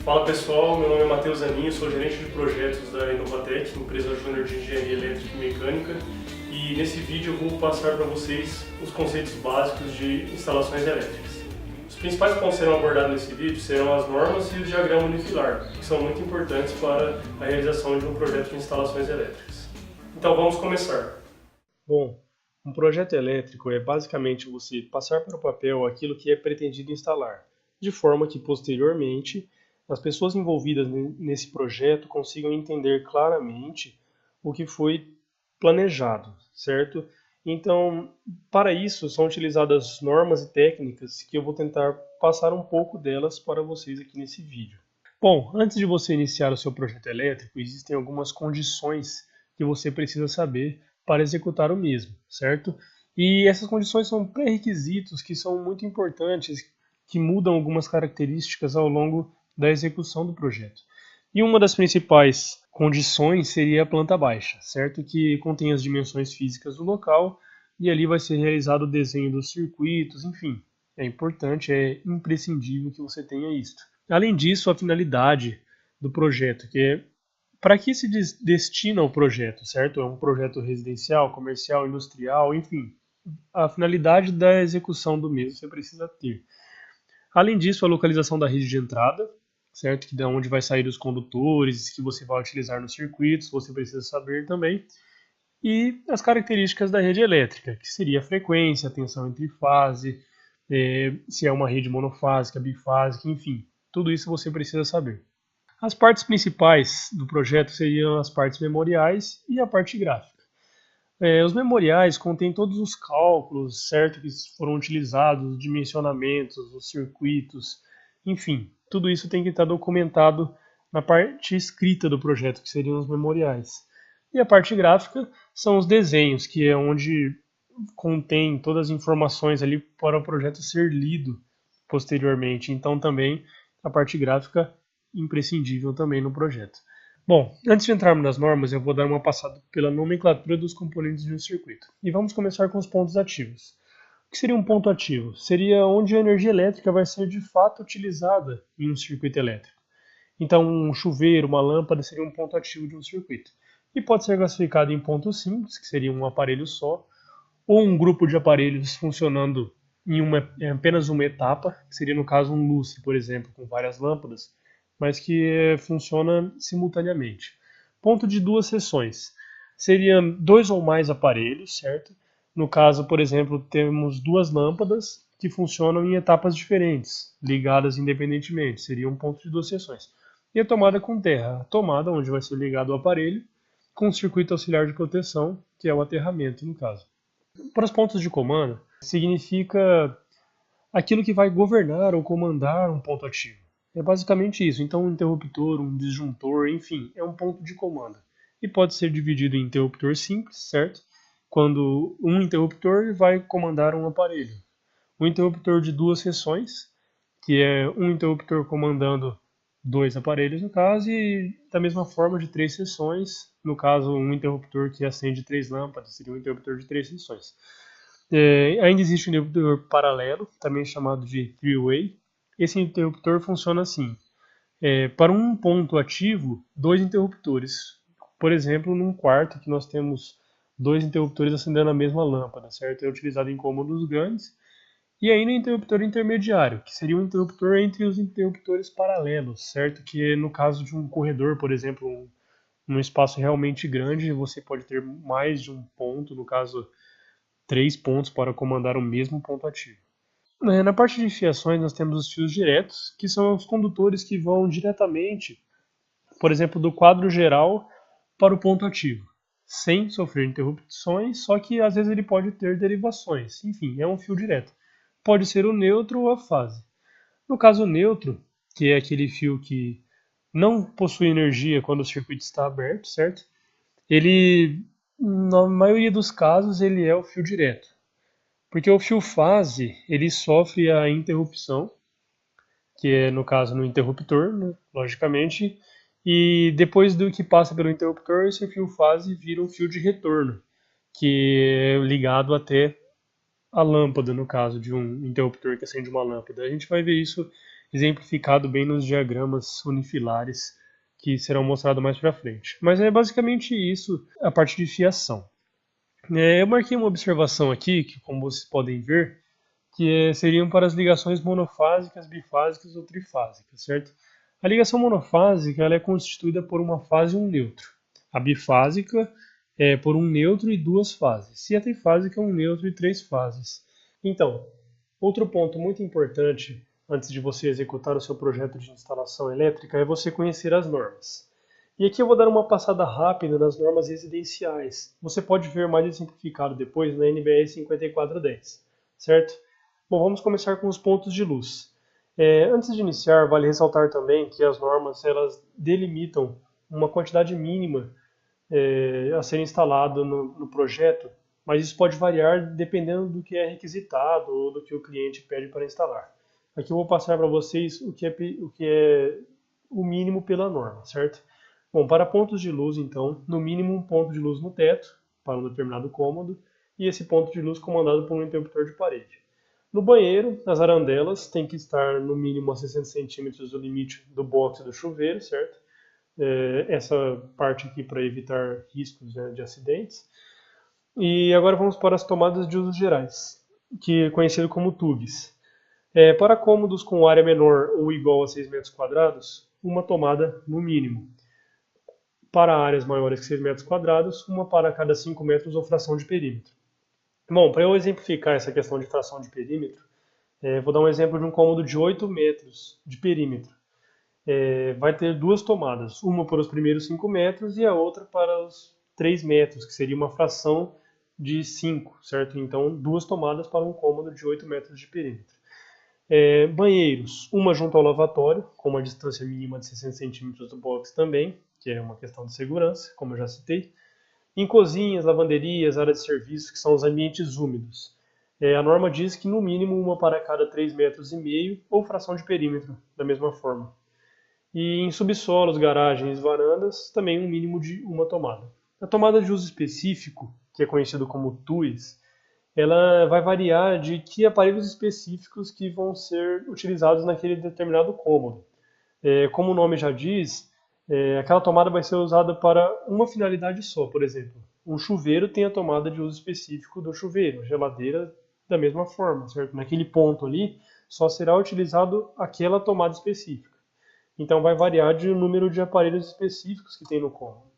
Fala pessoal, meu nome é Matheus Zanin, sou gerente de projetos da Inovatec, empresa júnior de engenharia elétrica e mecânica, e nesse vídeo eu vou passar para vocês os conceitos básicos de instalações elétricas. Os principais pontos que serão abordados nesse vídeo serão as normas e o diagrama unifilar, que são muito importantes para a realização de um projeto de instalações elétricas. Então vamos começar. Bom, um projeto elétrico é basicamente você passar para o papel aquilo que é pretendido instalar, de forma que posteriormente as pessoas envolvidas nesse projeto consigam entender claramente o que foi planejado, certo? Então, para isso, são utilizadas normas e técnicas que eu vou tentar passar um pouco delas para vocês aqui nesse vídeo. Bom, antes de você iniciar o seu projeto elétrico, existem algumas condições que você precisa saber para executar o mesmo, certo? E essas condições são pré-requisitos que são muito importantes, que mudam algumas características ao longo da execução do projeto. E uma das principais condições seria a planta baixa, certo? Que contém as dimensões físicas do local e ali vai ser realizado o desenho dos circuitos, enfim. É importante, é imprescindível que você tenha isto. Além disso, a finalidade do projeto, que é para que se destina o projeto, certo? É um projeto residencial, comercial, industrial, enfim. A finalidade da execução do mesmo você precisa ter. Além disso, a localização da rede de entrada, certo? Que é onde vai sair os condutores, que você vai utilizar nos circuitos, você precisa saber também. E as características da rede elétrica, que seria a frequência, a tensão entre fase, se é uma rede monofásica, bifásica, enfim. Tudo isso você precisa saber. As partes principais do projeto seriam as partes memoriais e a parte gráfica. Os memoriais contêm todos os cálculos, certo, que foram utilizados, os dimensionamentos, os circuitos, enfim, tudo isso tem que estar documentado na parte escrita do projeto, que seriam os memoriais. E a parte gráfica são os desenhos, que é onde contém todas as informações ali para o projeto ser lido posteriormente. Então também a parte gráfica imprescindível também no projeto. Bom, antes de entrarmos nas normas, eu vou dar uma passada pela nomenclatura dos componentes de um circuito. E vamos começar com os pontos ativos. O que seria um ponto ativo? Seria onde a energia elétrica vai ser de fato utilizada em um circuito elétrico. Então, um chuveiro, uma lâmpada seria um ponto ativo de um circuito. E pode ser classificado em pontos simples, que seria um aparelho só, ou um grupo de aparelhos funcionando em apenas uma etapa, que seria no caso um lustre, por exemplo, com várias lâmpadas, mas que funciona simultaneamente. Ponto de duas seções. Seriam dois ou mais aparelhos, certo? No caso, por exemplo, temos duas lâmpadas que funcionam em etapas diferentes, ligadas independentemente. Seria um ponto de duas seções. E a tomada com terra. A tomada onde vai ser ligado o aparelho com o circuito auxiliar de proteção, que é o aterramento, no caso. Para os pontos de comando, significa aquilo que vai governar ou comandar um ponto ativo. É basicamente isso. Então, um interruptor, um disjuntor, enfim, é um ponto de comando. E pode ser dividido em interruptor simples, certo? Quando um interruptor vai comandar um aparelho. Um interruptor de duas seções, que é um interruptor comandando dois aparelhos, no caso, e da mesma forma de três seções, no caso, um interruptor que acende três lâmpadas, seria um interruptor de três seções. Ainda existe um interruptor paralelo, também chamado de three-way. Esse interruptor funciona assim. Para um ponto ativo, dois interruptores. Por exemplo, num quarto que nós temos dois interruptores acendendo a mesma lâmpada, certo? É utilizado em cômodos grandes. E ainda o interruptor intermediário, que seria um interruptor entre os interruptores paralelos, certo? Que no caso de um corredor, por exemplo, num espaço realmente grande, você pode ter mais de um ponto, no caso, três pontos para comandar o mesmo ponto ativo. Na parte de fiações, nós temos os fios diretos, que são os condutores que vão diretamente, por exemplo, do quadro geral para o ponto ativo, sem sofrer interrupções, só que às vezes ele pode ter derivações. Enfim, é um fio direto. Pode ser o neutro ou a fase. No caso neutro, que é aquele fio que não possui energia quando o circuito está aberto, certo? Ele, na maioria dos casos, ele é o fio direto. Porque o fio fase, ele sofre a interrupção, que é no caso no interruptor, né, logicamente, e depois do que passa pelo interruptor, esse fio fase vira um fio de retorno, que é ligado até a lâmpada, no caso de um interruptor que acende uma lâmpada. A gente vai ver isso exemplificado bem nos diagramas unifilares que serão mostrados mais para frente. Mas é basicamente isso a parte de fiação. Eu marquei uma observação aqui, que como vocês podem ver, que seriam para as ligações monofásicas, bifásicas ou trifásicas, certo? A ligação monofásica ela é constituída por uma fase e um neutro. A bifásica é por um neutro e duas fases. E a trifásica é um neutro e três fases. Então, outro ponto muito importante antes de você executar o seu projeto de instalação elétrica é você conhecer as normas. E aqui eu vou dar uma passada rápida nas normas residenciais. Você pode ver mais exemplificado depois na NBR 5410, certo? Bom, vamos começar com os pontos de luz. Antes de iniciar, vale ressaltar também que as normas elas delimitam uma quantidade mínima a ser instalado no projeto, mas isso pode variar dependendo do que é requisitado ou do que o cliente pede para instalar. Aqui eu vou passar para vocês o que é o mínimo pela norma, certo? Bom, para pontos de luz, então, no mínimo um ponto de luz no teto, para um determinado cômodo, e esse ponto de luz comandado por um interruptor de parede. No banheiro, as arandelas têm que estar no mínimo a 60 centímetros do limite do box do chuveiro, certo? Essa parte aqui para evitar riscos, né, de acidentes. E agora vamos para as tomadas de usos gerais, que é conhecido como tubes. Para cômodos com área menor ou igual a 6 metros quadrados, uma tomada no mínimo. Para áreas maiores que 6 metros quadrados, uma para cada 5 metros ou fração de perímetro. Bom, para eu exemplificar essa questão de fração de perímetro, vou dar um exemplo de um cômodo de 8 metros de perímetro. Vai ter duas tomadas, uma para os primeiros 5 metros e a outra para os 3 metros, que seria uma fração de 5, certo? Então, duas tomadas para um cômodo de 8 metros de perímetro. Banheiros, uma junto ao lavatório, com uma distância mínima de 60 centímetros do box também, que é uma questão de segurança, como eu já citei. Em cozinhas, lavanderias, áreas de serviço, que são os ambientes úmidos. A norma diz que no mínimo uma para cada 3,5 metros ou fração de perímetro, da mesma forma. E em subsolos, garagens, varandas, também um mínimo de uma tomada. A tomada de uso específico, que é conhecido como TUIs, ela vai variar de que aparelhos específicos que vão ser utilizados naquele determinado cômodo. Como o nome já diz, aquela tomada vai ser usada para uma finalidade só, por exemplo. Um chuveiro tem a tomada de uso específico do chuveiro, a geladeira da mesma forma, certo? Naquele ponto ali, só será utilizado aquela tomada específica. Então vai variar de número de aparelhos específicos que tem no cômodo.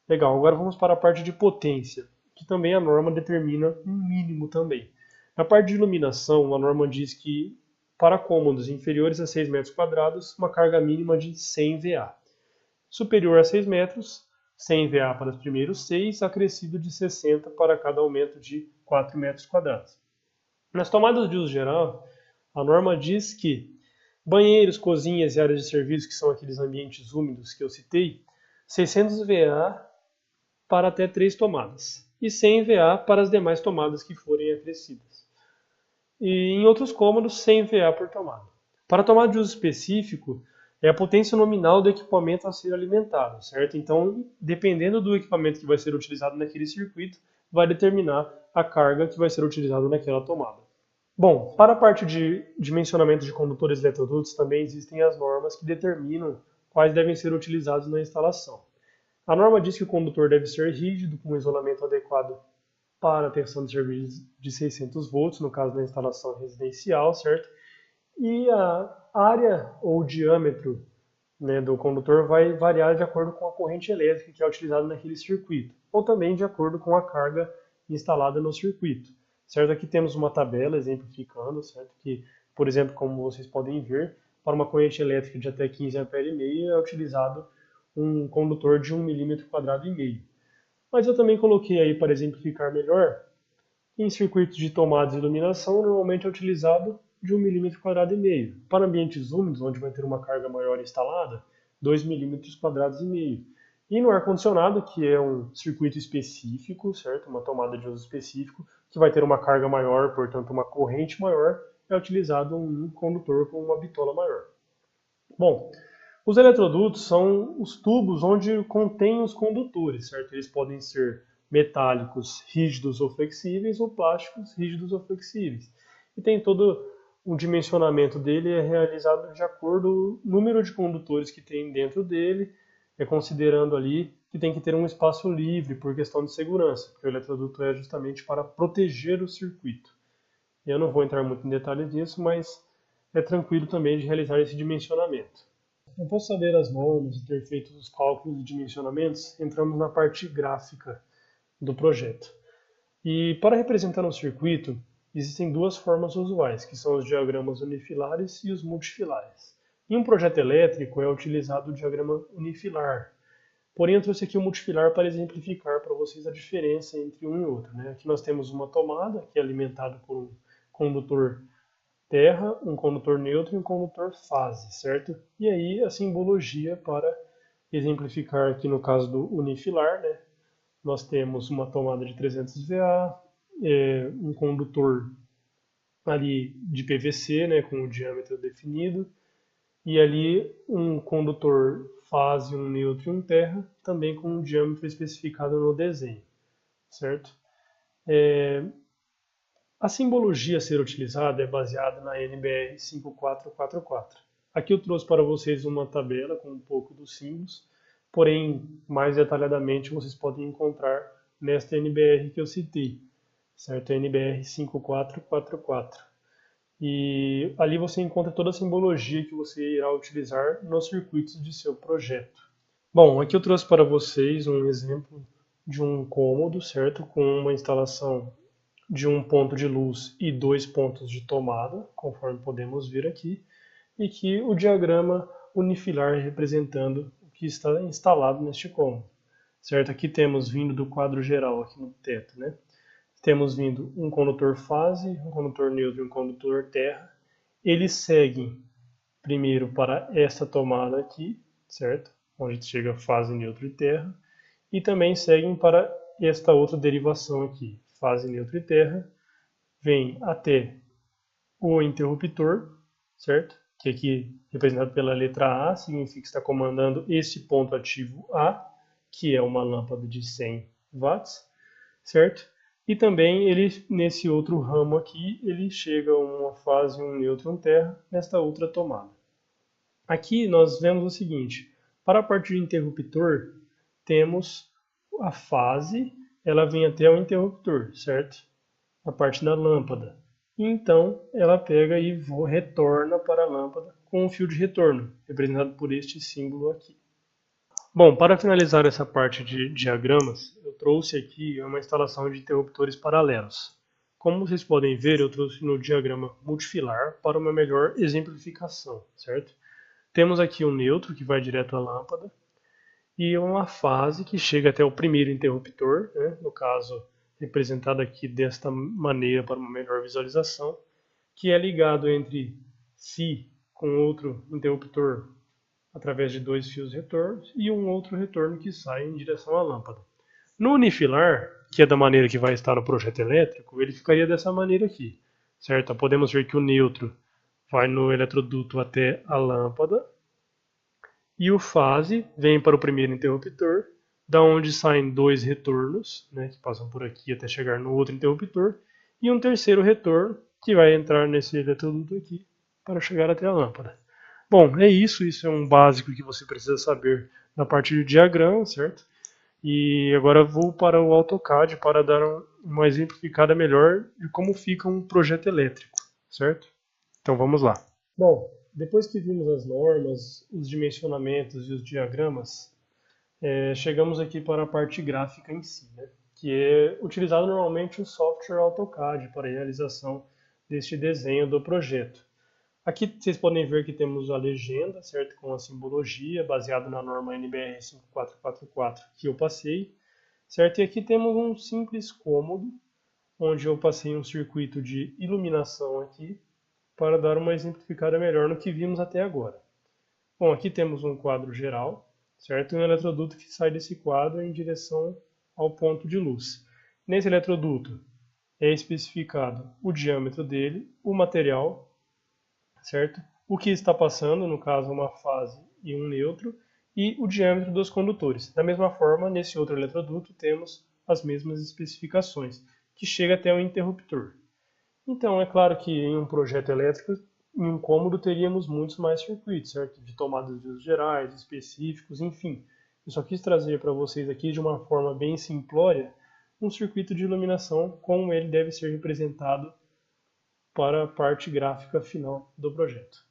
Legal, agora vamos para a parte de potência, que também a norma determina um mínimo também. Na parte de iluminação, a norma diz que para cômodos inferiores a 6 metros quadrados, uma carga mínima de 100 VA. Superior a 6 metros, 100 VA para os primeiros 6, acrescido de 60 para cada aumento de 4 metros quadrados. Nas tomadas de uso geral, a norma diz que banheiros, cozinhas e áreas de serviço, que são aqueles ambientes úmidos que eu citei, 600 VA para até 3 tomadas e 100 VA para as demais tomadas que forem acrescidas. E em outros cômodos, 100 VA por tomada. Para a tomada de uso específico, é a potência nominal do equipamento a ser alimentado, certo? Então, dependendo do equipamento que vai ser utilizado naquele circuito, vai determinar a carga que vai ser utilizada naquela tomada. Bom, para a parte de dimensionamento de condutores eletrodutos, também existem as normas que determinam quais devem ser utilizados na instalação. A norma diz que o condutor deve ser rígido, com isolamento adequado para a tensão de serviço de 600 volts, no caso da instalação residencial, certo? E a área ou diâmetro, né, do condutor vai variar de acordo com a corrente elétrica que é utilizada naquele circuito, ou também de acordo com a carga instalada no circuito. Certo? Aqui temos uma tabela exemplificando, certo? Que, por exemplo, como vocês podem ver, para uma corrente elétrica de até 15 A é utilizado um condutor de 1,5 mm. Mas eu também coloquei aí para exemplificar melhor, em circuitos de tomadas de iluminação, normalmente é utilizado de 1,5 mm. Para ambientes úmidos, onde vai ter uma carga maior instalada, 2,5 mm. E no ar-condicionado, que é um circuito específico, certo? Uma tomada de uso específico, que vai ter uma carga maior, portanto uma corrente maior, é utilizado um condutor com uma bitola maior. Bom, os eletrodutos são os tubos onde contém os condutores, certo? Eles podem ser metálicos, rígidos ou flexíveis, ou plásticos, rígidos ou flexíveis. E tem todo o dimensionamento dele é realizado de acordo com o número de condutores que tem dentro dele, considerando ali que tem que ter um espaço livre por questão de segurança, porque o eletroduto é justamente para proteger o circuito. Eu não vou entrar muito em detalhes disso, mas é tranquilo também de realizar esse dimensionamento. Após saber as normas e ter feito os cálculos de dimensionamentos, entramos na parte gráfica do projeto. E para representar um circuito, existem duas formas usuais, que são os diagramas unifilares e os multifilares. Em um projeto elétrico é utilizado o diagrama unifilar, porém eu trouxe aqui o multifilar para exemplificar para vocês a diferença entre um e outro. Aqui nós temos uma tomada que é alimentada por um condutor terra, um condutor neutro e um condutor fase, certo? E aí a simbologia para exemplificar aqui no caso do unifilar, nós temos uma tomada de 300 VA, um condutor ali de PVC, com o diâmetro definido, e ali um condutor fase, um neutro e um terra, também com um diâmetro especificado no desenho, certo? A simbologia a ser utilizada é baseada na NBR 5444. Aqui eu trouxe para vocês uma tabela com um pouco dos símbolos, porém, mais detalhadamente, vocês podem encontrar nesta NBR que eu citei, certo? A NBR 5444. E ali você encontra toda a simbologia que você irá utilizar nos circuitos de seu projeto. Bom, aqui eu trouxe para vocês um exemplo de um cômodo, certo? Com uma instalação de um ponto de luz e 2 pontos de tomada, conforme podemos ver aqui, e que o diagrama unifilar representando o que está instalado neste cômodo, certo? Aqui temos vindo do quadro geral aqui no teto, Temos vindo um condutor fase, um condutor neutro e um condutor terra. Eles seguem primeiro para esta tomada aqui, certo? Onde chega fase, neutro e terra, e também seguem para esta outra derivação aqui, fase, neutro e terra, vem até o interruptor, certo? Que aqui representado pela letra A, significa que está comandando esse ponto ativo A, que é uma lâmpada de 100 watts, certo? E também ele, nesse outro ramo aqui, ele chega a uma fase, um neutro e um terra, nesta outra tomada. Aqui nós vemos o seguinte, para a parte de interruptor, temos a fase, ela vem até o interruptor, certo? A parte da lâmpada. E então ela pega e retorna para a lâmpada com um fio de retorno, representado por este símbolo aqui. Bom, para finalizar essa parte de diagramas, eu trouxe aqui uma instalação de interruptores paralelos. Como vocês podem ver, eu trouxe no diagrama multifilar para uma melhor exemplificação, certo? Temos aqui um neutro que vai direto à lâmpada e uma fase que chega até o primeiro interruptor, no caso representado aqui desta maneira para uma melhor visualização, que é ligado entre si com outro interruptor através de 2 fios retornos e um outro retorno que sai em direção à lâmpada. No unifilar, que é da maneira que vai estar no projeto elétrico, ele ficaria dessa maneira aqui, certo? Podemos ver que o neutro vai no eletroduto até a lâmpada e o fase vem para o primeiro interruptor, da onde saem 2 retornos, que passam por aqui até chegar no outro interruptor, e um terceiro retorno que vai entrar nesse eletroduto aqui para chegar até a lâmpada. Bom, é isso é um básico que você precisa saber na parte de diagrama, certo? E agora eu vou para o AutoCAD para dar uma exemplificada melhor de como fica um projeto elétrico, certo? Então vamos lá. Bom, depois que vimos as normas, os dimensionamentos e os diagramas, chegamos aqui para a parte gráfica em si, que é utilizado normalmente o software AutoCAD para a realização deste desenho do projeto. Aqui vocês podem ver que temos a legenda, certo? Com a simbologia, baseada na norma NBR 5444 que eu passei, certo? E aqui temos um simples cômodo, onde eu passei um circuito de iluminação aqui, para dar uma exemplificada melhor no que vimos até agora. Bom, aqui temos um quadro geral, certo? E um eletroduto que sai desse quadro em direção ao ponto de luz. Nesse eletroduto é especificado o diâmetro dele, o material, certo? O que está passando, no caso uma fase e um neutro, e o diâmetro dos condutores. Da mesma forma, nesse outro eletroduto temos as mesmas especificações, que chega até o interruptor. Então, é claro que em um projeto elétrico, em um cômodo teríamos muitos mais circuitos, certo? De tomadas de usos gerais, específicos, enfim. Eu só quis trazer para vocês aqui de uma forma bem simplória um circuito de iluminação, como ele deve ser representado para a parte gráfica final do projeto.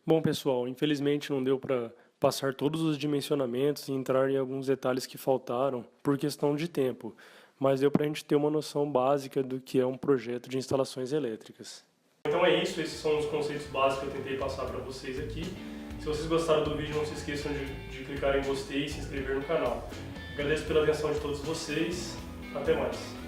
Bom, pessoal, infelizmente não deu para passar todos os dimensionamentos e entrar em alguns detalhes que faltaram por questão de tempo, mas deu para a gente ter uma noção básica do que é um projeto de instalações elétricas. Então é isso, esses são os conceitos básicos que eu tentei passar para vocês aqui. Se vocês gostaram do vídeo, não se esqueçam de clicar em gostei e se inscrever no canal. Agradeço pela atenção de todos vocês, até mais.